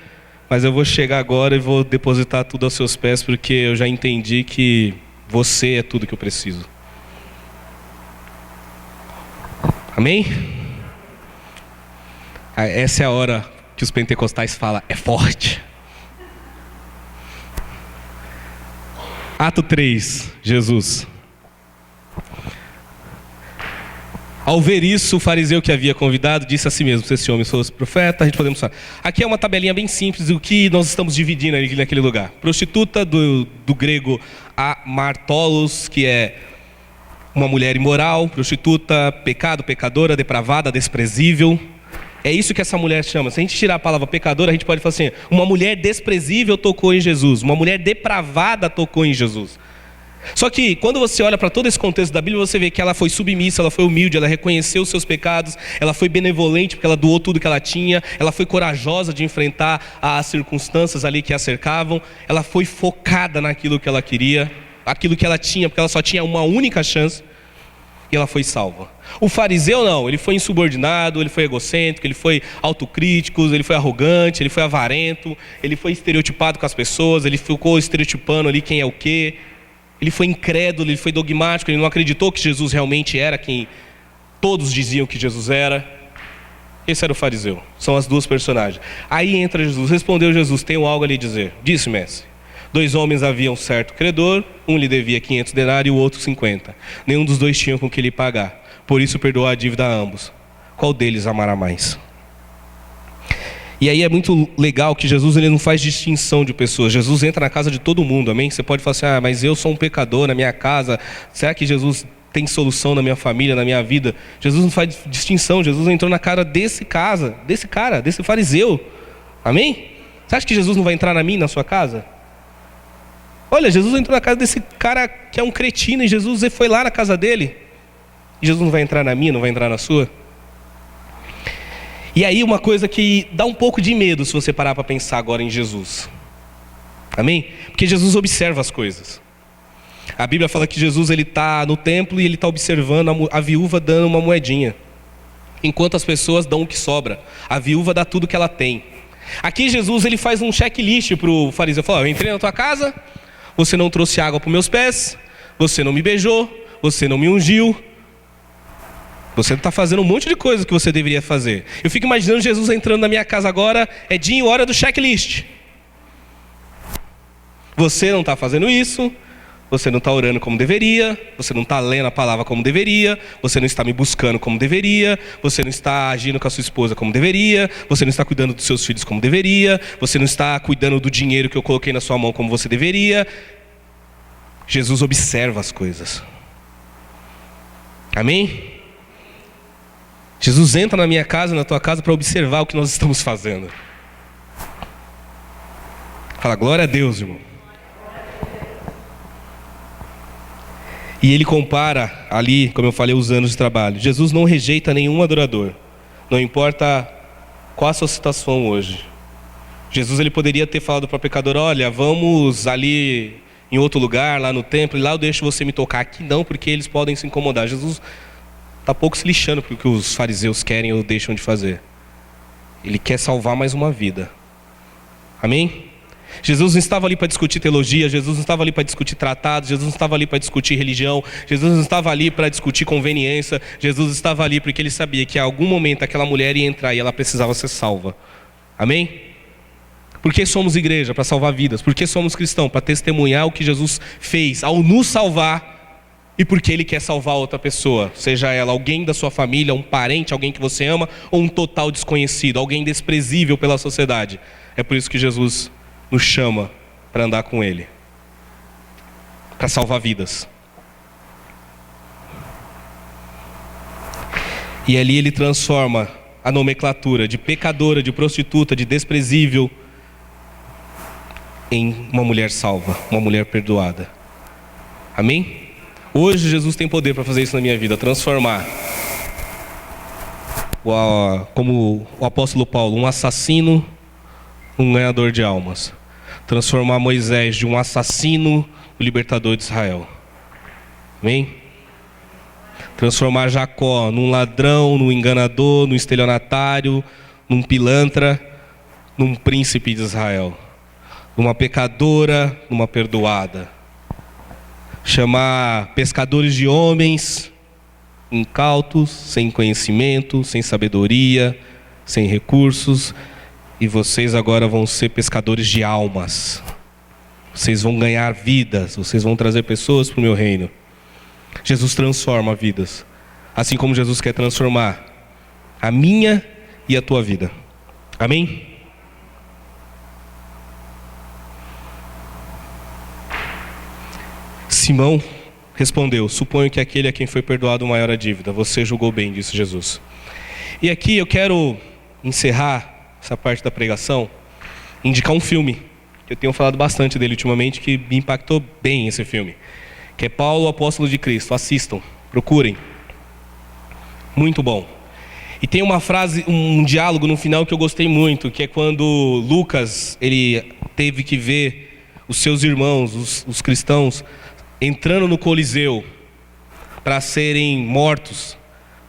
Mas eu vou chegar agora e vou depositar tudo aos seus pés, porque eu já entendi que você é tudo que eu preciso. Amém? Essa é a hora que os pentecostais falam, é forte. Ato 3, Jesus. Ao ver isso, o fariseu que havia convidado disse a si mesmo: se esse homem fosse profeta, a gente podemos falar. Aqui é uma tabelinha bem simples do que nós estamos dividindo ali naquele lugar. Prostituta, do grego amartolos, que é uma mulher imoral. Prostituta, pecado, pecadora, depravada, desprezível. É isso que essa mulher chama. Se a gente tirar a palavra pecadora, a gente pode falar assim: uma mulher desprezível tocou em Jesus, uma mulher depravada tocou em Jesus. Só que quando você olha para todo esse contexto da Bíblia, você vê que ela foi submissa, ela foi humilde, ela reconheceu os seus pecados, ela foi benevolente porque ela doou tudo que ela tinha, ela foi corajosa de enfrentar as circunstâncias ali que a cercavam, ela foi focada naquilo que ela queria, aquilo que ela tinha, porque ela só tinha uma única chance, e ela foi salva. O fariseu não, ele foi insubordinado, ele foi egocêntrico, ele foi autocrítico, ele foi arrogante, ele foi avarento, ele foi estereotipado com as pessoas, ele ficou estereotipando ali quem é o quê. Ele foi incrédulo, ele foi dogmático, ele não acreditou que Jesus realmente era quem todos diziam que Jesus era. Esse era o fariseu, são as duas personagens. Aí entra Jesus, respondeu Jesus: tenho algo a lhe dizer. Disse, mestre: 2 homens haviam certo credor, um lhe devia 500 denários e o outro 50. Nenhum dos dois tinha com que lhe pagar, por isso perdoou a dívida a ambos. Qual deles amará mais? E aí é muito legal que Jesus ele não faz distinção de pessoas. Jesus entra na casa de todo mundo, amém? Você pode falar assim: mas eu sou um pecador na minha casa. Será que Jesus tem solução na minha família, na minha vida? Jesus não faz distinção. Jesus entrou na cara desse fariseu. Amém? Você acha que Jesus não vai entrar na minha, na sua casa? Olha, Jesus entrou na casa desse cara que é um cretino e Jesus foi lá na casa dele. E Jesus não vai entrar na minha, não vai entrar na sua? E aí uma coisa que dá um pouco de medo se você parar para pensar agora em Jesus. Amém? Porque Jesus observa as coisas. A Bíblia fala que Jesus ele está no templo e ele está observando a viúva dando uma moedinha. Enquanto as pessoas dão o que sobra. A viúva dá tudo que ela tem. Aqui Jesus ele faz um checklist para o fariseu. Fala: eu entrei na tua casa, você não trouxe água para os meus pés, você não me beijou, você não me ungiu. Você está fazendo um monte de coisa que você deveria fazer. Eu fico imaginando Jesus entrando na minha casa agora, Edinho, hora do checklist. Você não está fazendo isso, você não está orando como deveria, você não está lendo a palavra como deveria, você não está me buscando como deveria, você não está agindo com a sua esposa como deveria, você não está cuidando dos seus filhos como deveria, você não está cuidando do dinheiro que eu coloquei na sua mão como você deveria. Jesus observa as coisas. Amém? Jesus entra na minha casa, na tua casa, para observar o que nós estamos fazendo. Fala, glória a Deus, irmão. E ele compara ali, como eu falei, os anos de trabalho. Jesus não rejeita nenhum adorador. Não importa qual a sua situação hoje. Jesus ele poderia ter falado para o pecador: olha, vamos ali em outro lugar, lá no templo, e lá eu deixo você me tocar. Aqui não, porque eles podem se incomodar. Jesus está pouco se lixando para o que os fariseus querem ou deixam de fazer. Ele quer salvar mais uma vida. Amém? Jesus não estava ali para discutir teologia, Jesus não estava ali para discutir tratados, Jesus não estava ali para discutir religião, Jesus não estava ali para discutir conveniência, Jesus estava ali porque ele sabia que em algum momento aquela mulher ia entrar e ela precisava ser salva. Amém? Por que somos igreja? Para salvar vidas. Por que somos cristãos? Para testemunhar o que Jesus fez ao nos salvar. E porque Ele quer salvar outra pessoa, seja ela alguém da sua família, um parente, alguém que você ama, ou um total desconhecido, alguém desprezível pela sociedade. É por isso que Jesus nos chama para andar com Ele, para salvar vidas. E ali Ele transforma a nomenclatura de pecadora, de prostituta, de desprezível, em uma mulher salva, uma mulher perdoada. Amém? Hoje Jesus tem poder para fazer isso na minha vida, transformar, como o apóstolo Paulo, um assassino, um ganhador de almas. Transformar Moisés de um assassino, o libertador de Israel. Amém? Transformar Jacó num ladrão, num enganador, num estelionatário, num pilantra, num príncipe de Israel, numa pecadora, numa perdoada. Chamar pescadores de homens incautos, sem conhecimento, sem sabedoria, sem recursos, e vocês agora vão ser pescadores de almas. Vocês vão ganhar vidas, vocês vão trazer pessoas para o meu reino. Jesus transforma vidas, assim como Jesus quer transformar a minha e a tua vida. Amém? Simão respondeu: suponho que aquele a quem foi perdoado maior a dívida. Você julgou bem, disse Jesus. E aqui eu quero encerrar essa parte da pregação, indicar um filme, que eu tenho falado bastante dele ultimamente, que me impactou bem esse filme, que é Paulo, o Apóstolo de Cristo. Assistam, procurem. Muito bom. E tem uma frase, um diálogo no final que eu gostei muito, que é quando Lucas, ele teve que ver os seus irmãos, os cristãos, entrando no Coliseu para serem mortos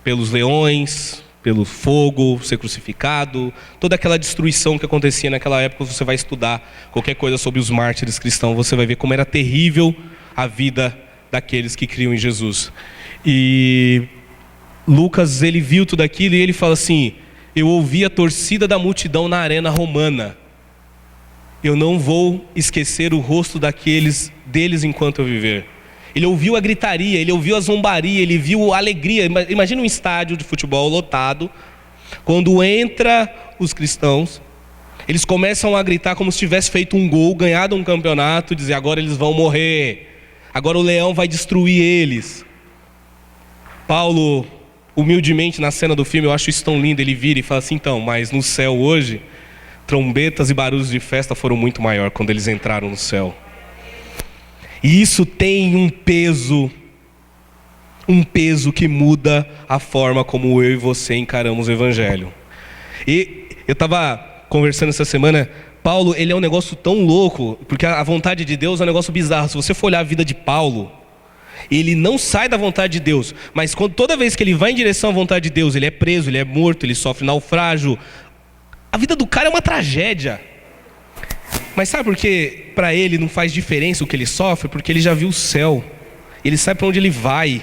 pelos leões, pelo fogo, ser crucificado, toda aquela destruição que acontecia naquela época. Você vai estudar qualquer coisa sobre os mártires cristãos, você vai ver como era terrível a vida daqueles que criam em Jesus. E Lucas, ele viu tudo aquilo e ele fala assim: eu ouvi a torcida da multidão na arena romana. Eu não vou esquecer o rosto deles enquanto eu viver. Ele ouviu a gritaria, ele ouviu a zombaria, ele viu a alegria. Imagina um estádio de futebol lotado. Quando entra os cristãos, eles começam a gritar como se tivesse feito um gol, ganhado um campeonato, dizer: agora eles vão morrer, agora o leão vai destruir eles. Paulo, humildemente, na cena do filme, eu acho isso tão lindo, ele vira e fala assim: então, mas no céu hoje, trombetas e barulhos de festa foram muito maior quando eles entraram no céu. E isso tem um peso que muda a forma como eu e você encaramos o Evangelho. E eu estava conversando essa semana, Paulo, ele é um negócio tão louco, porque a vontade de Deus é um negócio bizarro. Se você for olhar a vida de Paulo, ele não sai da vontade de Deus, mas toda vez que ele vai em direção à vontade de Deus, ele é preso, ele é morto, ele sofre naufrágio. A vida do cara é uma tragédia. Mas sabe por que para ele não faz diferença o que ele sofre? Porque ele já viu o céu, ele sabe para onde ele vai.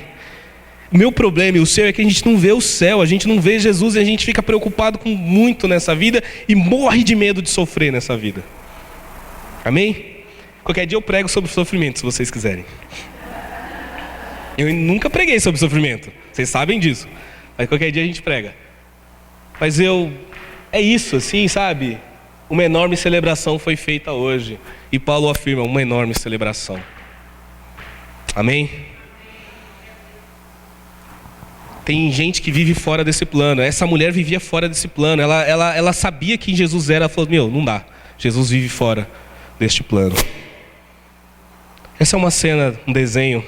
O meu problema e o seu é que a gente não vê o céu, a gente não vê Jesus, e a gente fica preocupado com muito nessa vida e morre de medo de sofrer nessa vida. Amém? Qualquer dia eu prego sobre sofrimento, se vocês quiserem. Eu nunca preguei sobre sofrimento, vocês sabem disso, mas qualquer dia a gente prega. Mas é isso, assim, sabe? Uma enorme celebração foi feita hoje, e Paulo afirma: uma enorme celebração. Amém? Tem gente que vive fora desse plano. Essa mulher vivia fora desse plano. Ela sabia quem Jesus era. Ela falou: meu, não dá, Jesus vive fora deste plano. Essa é uma cena, um desenho,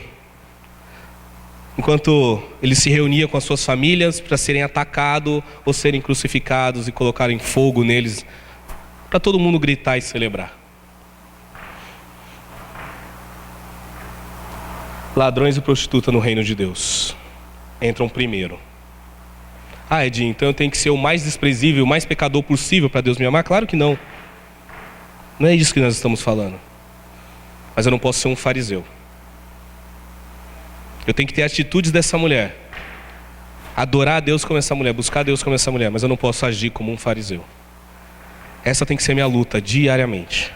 enquanto ele se reunia com as suas famílias para serem atacados ou serem crucificados e colocarem fogo neles, para todo mundo gritar e celebrar. Ladrões e prostitutas no reino de Deus entram primeiro. Ah, Edinho, então eu tenho que ser o mais desprezível, o mais pecador possível para Deus me amar? Claro que não. Não é isso que nós estamos falando. Mas eu não posso ser um fariseu. Eu tenho que ter atitudes dessa mulher, adorar a Deus como essa mulher, buscar a Deus como essa mulher, mas eu não posso agir como um fariseu. Essa tem que ser minha luta diariamente.